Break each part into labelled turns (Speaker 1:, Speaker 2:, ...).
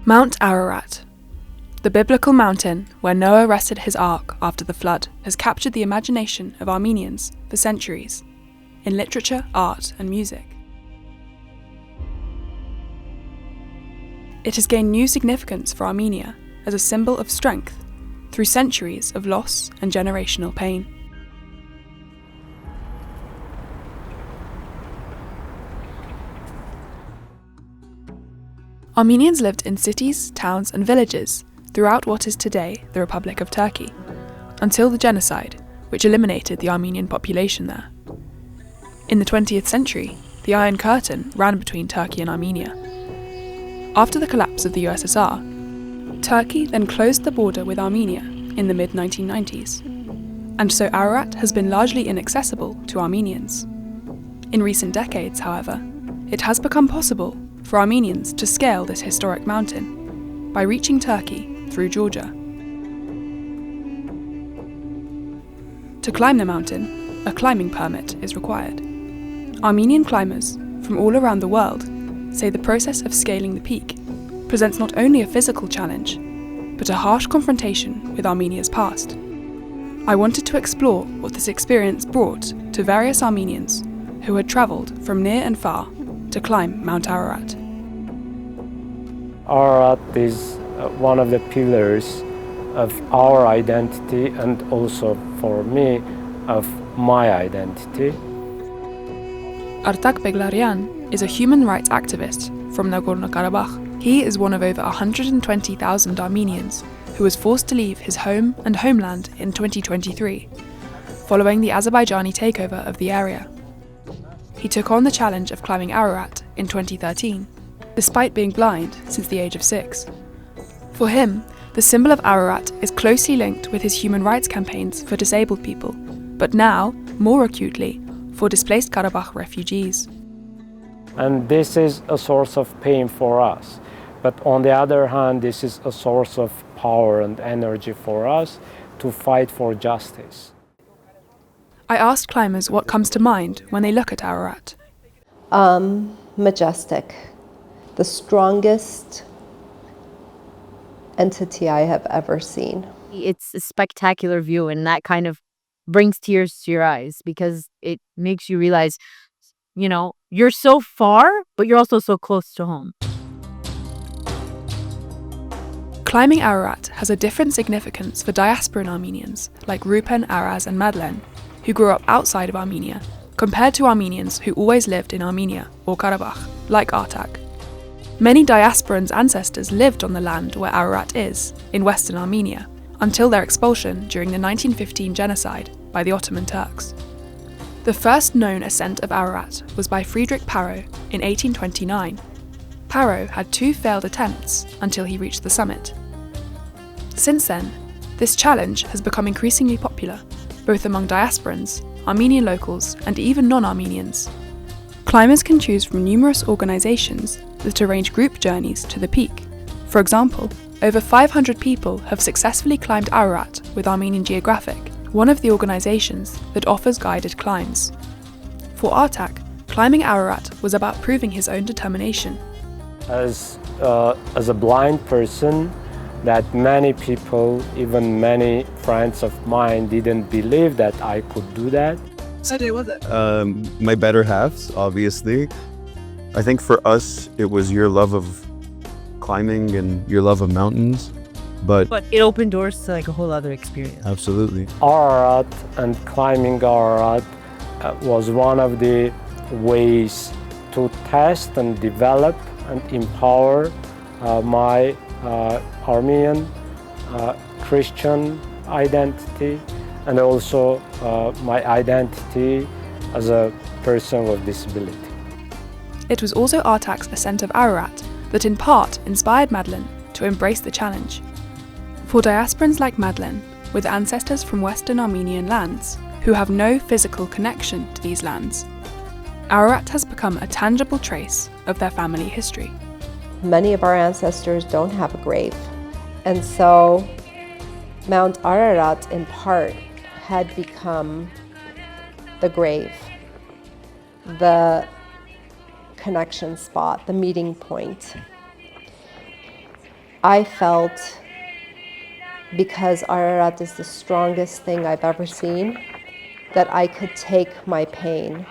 Speaker 1: Mount Ararat. The biblical mountain where Noah rested his ark after the flood has captured the imagination of Armenians for centuries, in literature, art, and music. It has gained new significance for Armenia as a symbol of strength through centuries of loss and generational pain. Armenians lived in cities, towns, and villages throughout what is today the Republic of Turkey, until the genocide, which eliminated the Armenian population there. In the 20th century, the Iron Curtain ran between Turkey and Armenia. After the collapse of the USSR, Turkey then closed the border with Armenia in the mid-1990s, and so Ararat has been largely inaccessible to Armenians. In recent decades, however, it has become possible for Armenians to scale this historic mountain by reaching Turkey through Georgia. To climb the mountain, a climbing permit is required. Armenian climbers from all around the world say the process of scaling the peak presents not only a physical challenge, but a harsh confrontation with Armenia's past. I wanted to explore what this experience brought to various Armenians who had travelled from near and far to climb Mount Ararat.
Speaker 2: Ararat is one of the pillars of our identity and also for me of my identity.
Speaker 1: Artak Beglarian is a human rights activist from Nagorno-Karabakh. He is one of over 120,000 Armenians who was forced to leave his home and homeland in 2023, following the Azerbaijani takeover of the area. He took on the challenge of climbing Ararat in 2013, despite being blind since the age of 6. For him, the symbol of Ararat is closely linked with his human rights campaigns for disabled people, but now, more acutely, for displaced Karabakh refugees.
Speaker 2: And this is a source of pain for us. But on the other hand, this is a source of power and energy for us to fight for justice.
Speaker 1: I asked climbers what comes to mind when they look at Ararat.
Speaker 3: Majestic. The strongest entity I have ever seen.
Speaker 4: It's a spectacular view, and that kind of brings tears to your eyes because it makes you realize, you're so far, but you're also so close to home.
Speaker 1: Climbing Ararat has a different significance for diasporan Armenians like Rupen, Araz, and Madlen, who grew up outside of Armenia, compared to Armenians who always lived in Armenia or Karabakh, like Artak. Many diasporans' ancestors lived on the land where Ararat is, in western Armenia, until their expulsion during the 1915 genocide by the Ottoman Turks. The first known ascent of Ararat was by Friedrich Parro in 1829. Parro had 2 failed attempts until he reached the summit. Since then, this challenge has become increasingly popular, both among diasporans, Armenian locals, and even non-Armenians. Climbers can choose from numerous organisations that arrange group journeys to the peak. For example, over 500 people have successfully climbed Ararat with Armenian Geographic, one of the organisations that offers guided climbs. For Artak, climbing Ararat was about proving his own determination.
Speaker 2: As a blind person, that many people, even many friends of mine, didn't believe that I could do that.
Speaker 5: My better halves, obviously. I think for us, it was your love of climbing and your love of mountains, but
Speaker 4: it opened doors to a whole other experience.
Speaker 5: Absolutely.
Speaker 2: Ararat and climbing Ararat was one of the ways to test and develop and empower my Armenian Christian identity and also my identity as a person with disability.
Speaker 1: It was also Artak's ascent of Ararat that in part inspired Madlen to embrace the challenge. For diasporans like Madlen, with ancestors from Western Armenian lands, who have no physical connection to these lands, Ararat has become a tangible trace of their family history.
Speaker 3: Many of our ancestors don't have a grave, and so Mount Ararat in part had become the grave, the connection spot, the meeting point. I felt, because Ararat is the strongest thing I've ever seen, that I could take my pain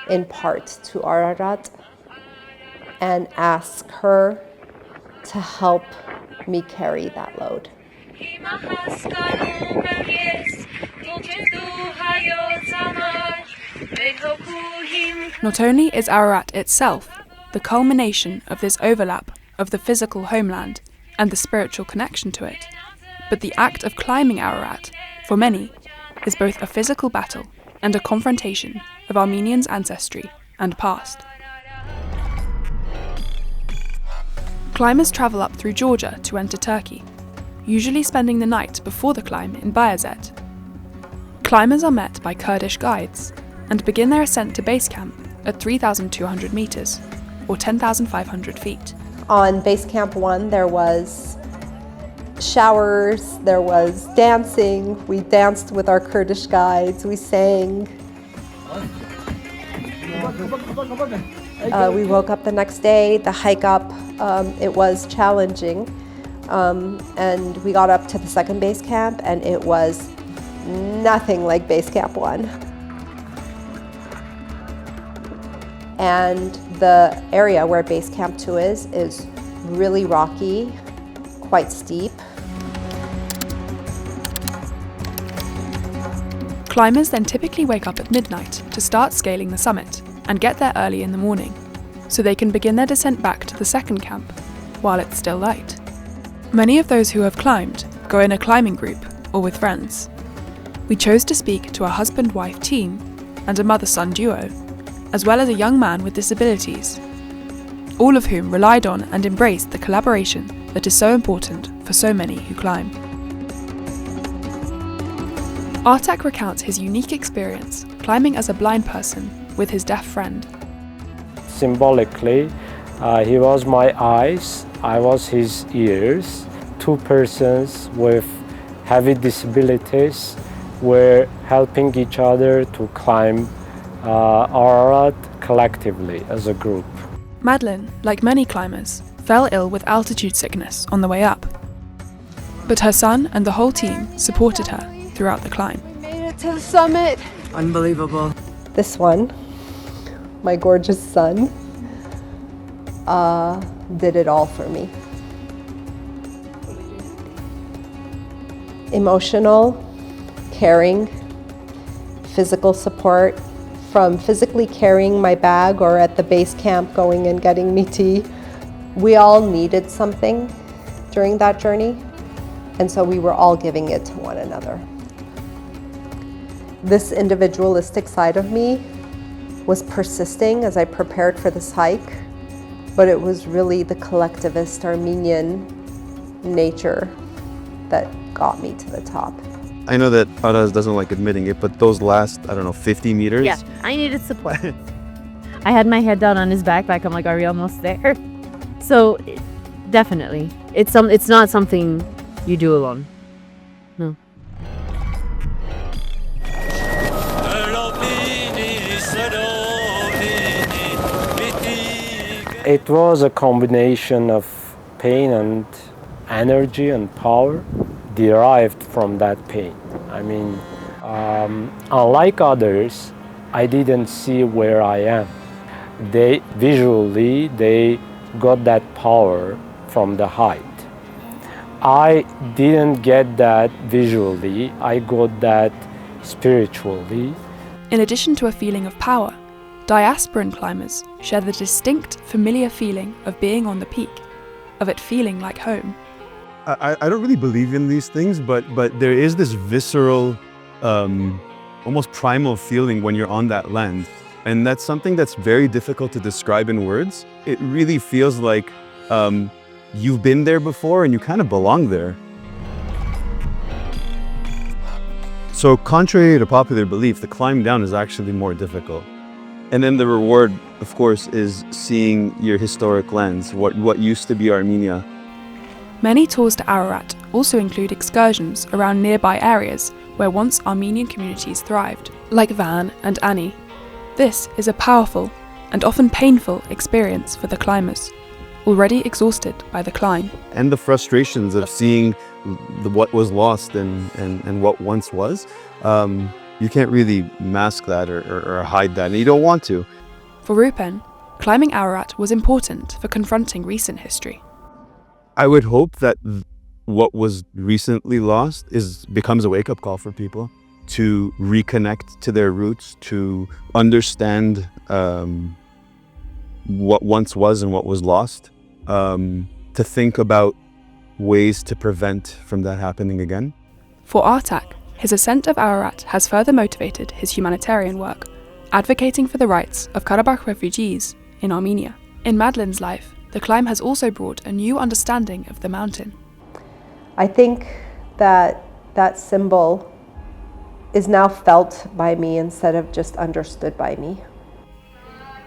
Speaker 3: in part to Ararat and ask her to help me carry that load.
Speaker 1: Not only is Ararat itself the culmination of this overlap of the physical homeland and the spiritual connection to it, but the act of climbing Ararat, for many, is both a physical battle and a confrontation of Armenians' ancestry and past. Climbers travel up through Georgia to enter Turkey, usually spending the night before the climb in Bayazet. Climbers are met by Kurdish guides and begin their ascent to base camp at 3,200 meters, or 10,500 feet.
Speaker 3: On Base Camp 1, there was showers, there was dancing. We danced with our Kurdish guides, we sang. We woke up the next day, the hike up, it was challenging. And we got up to the second base camp, and it was nothing like Base Camp 1. And the area where Base Camp 2 is really rocky, quite steep.
Speaker 1: Climbers then typically wake up at midnight to start scaling the summit and get there early in the morning, so they can begin their descent back to the second camp while it's still light. Many of those who have climbed go in a climbing group or with friends. We chose to speak to a husband-wife team and a mother-son duo, as well as a young man with disabilities, all of whom relied on and embraced the collaboration that is so important for so many who climb. Artak recounts his unique experience climbing as a blind person with his deaf friend.
Speaker 2: Symbolically, he was my eyes, I was his ears. Two persons with heavy disabilities were helping each other to climb Ararat collectively as a group.
Speaker 1: Madeline, like many climbers, fell ill with altitude sickness on the way up. But her son and the whole team supported her throughout the climb.
Speaker 3: We made it to the summit.
Speaker 6: Unbelievable.
Speaker 3: This one, my gorgeous son, did it all for me. Emotional, caring, physical support, from physically carrying my bag or at the base camp going and getting me tea. We all needed something during that journey, and so we were all giving it to one another. This individualistic side of me was persisting as I prepared for this hike, but it was really the collectivist Armenian nature that got me to the top.
Speaker 5: I know that Aras doesn't like admitting it, but those last, 50 meters?
Speaker 4: Yeah, I needed support. I had my head down on his backpack. I'm like, are we almost there? So, definitely. It's not something you do alone. No.
Speaker 2: It was a combination of pain and energy and power derived from that pain. I mean, unlike others, I didn't see where I am. They got that power from the height. I didn't get that visually, I got that spiritually.
Speaker 1: In addition to a feeling of power, diasporan climbers share the distinct, familiar feeling of being on the peak, of it feeling like home.
Speaker 5: I don't really believe in these things, but there is this visceral, almost primal feeling when you're on that land. And that's something that's very difficult to describe in words. It really feels like you've been there before and you kind of belong there. So contrary to popular belief, the climb down is actually more difficult. And then the reward, of course, is seeing your historic lands, what used to be Armenia.
Speaker 1: Many tours to Ararat also include excursions around nearby areas where once Armenian communities thrived, like Van and Ani. This is a powerful and often painful experience for the climbers. already exhausted by the climb.
Speaker 5: And the frustrations of seeing what was lost and what once was, you can't really mask that or hide that, and you don't want to.
Speaker 1: For Rupen, climbing Ararat was important for confronting recent history.
Speaker 5: I would hope that what was recently lost becomes a wake-up call for people to reconnect to their roots, to understand what once was and what was lost, to think about ways to prevent from that happening again.
Speaker 1: For Artak, his ascent of Ararat has further motivated his humanitarian work, advocating for the rights of Karabakh refugees in Armenia. In Madeleine's life, the climb has also brought a new understanding of the mountain.
Speaker 3: I think that that symbol is now felt by me instead of just understood by me.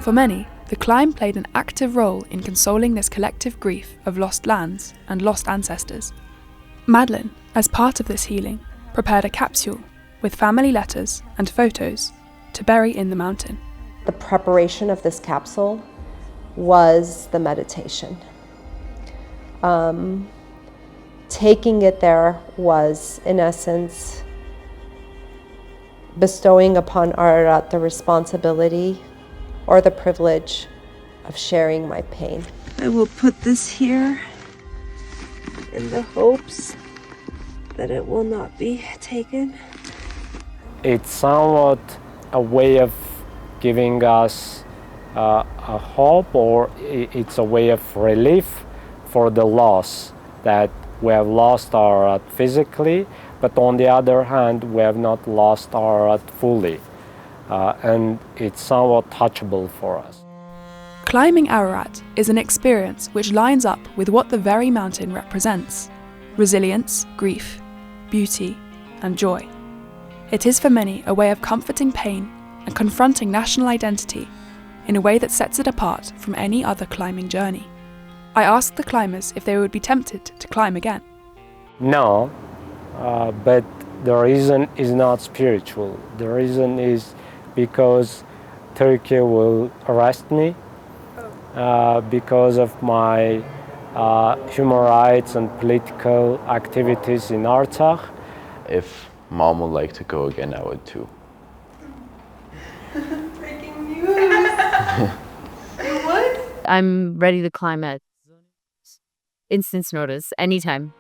Speaker 1: For many, the climb played an active role in consoling this collective grief of lost lands and lost ancestors. Madeleine, as part of this healing, prepared a capsule with family letters and photos to bury in the mountain.
Speaker 3: The preparation of this capsule was the meditation. Taking it there was, in essence, bestowing upon Ararat the responsibility or the privilege of sharing my pain.
Speaker 6: I will put this here in the hopes that it will not be taken.
Speaker 2: It's somewhat a way of giving us a hope, or it's a way of relief for the loss that we have lost Ararat physically, but on the other hand, we have not lost Ararat fully. And it's somewhat touchable for us.
Speaker 1: Climbing Ararat is an experience which lines up with what the very mountain represents: resilience, grief, beauty, and joy. It is for many a way of comforting pain and confronting national identity in a way that sets it apart from any other climbing journey. I asked the climbers if they would be tempted to climb again.
Speaker 2: No, but the reason is not spiritual. The reason is because Turkey will arrest me because of my human rights and political activities in Artsakh.
Speaker 7: If Mom would like to go again, I would too.
Speaker 6: Breaking news! You would?
Speaker 4: I'm ready to climb at instant's notice, anytime.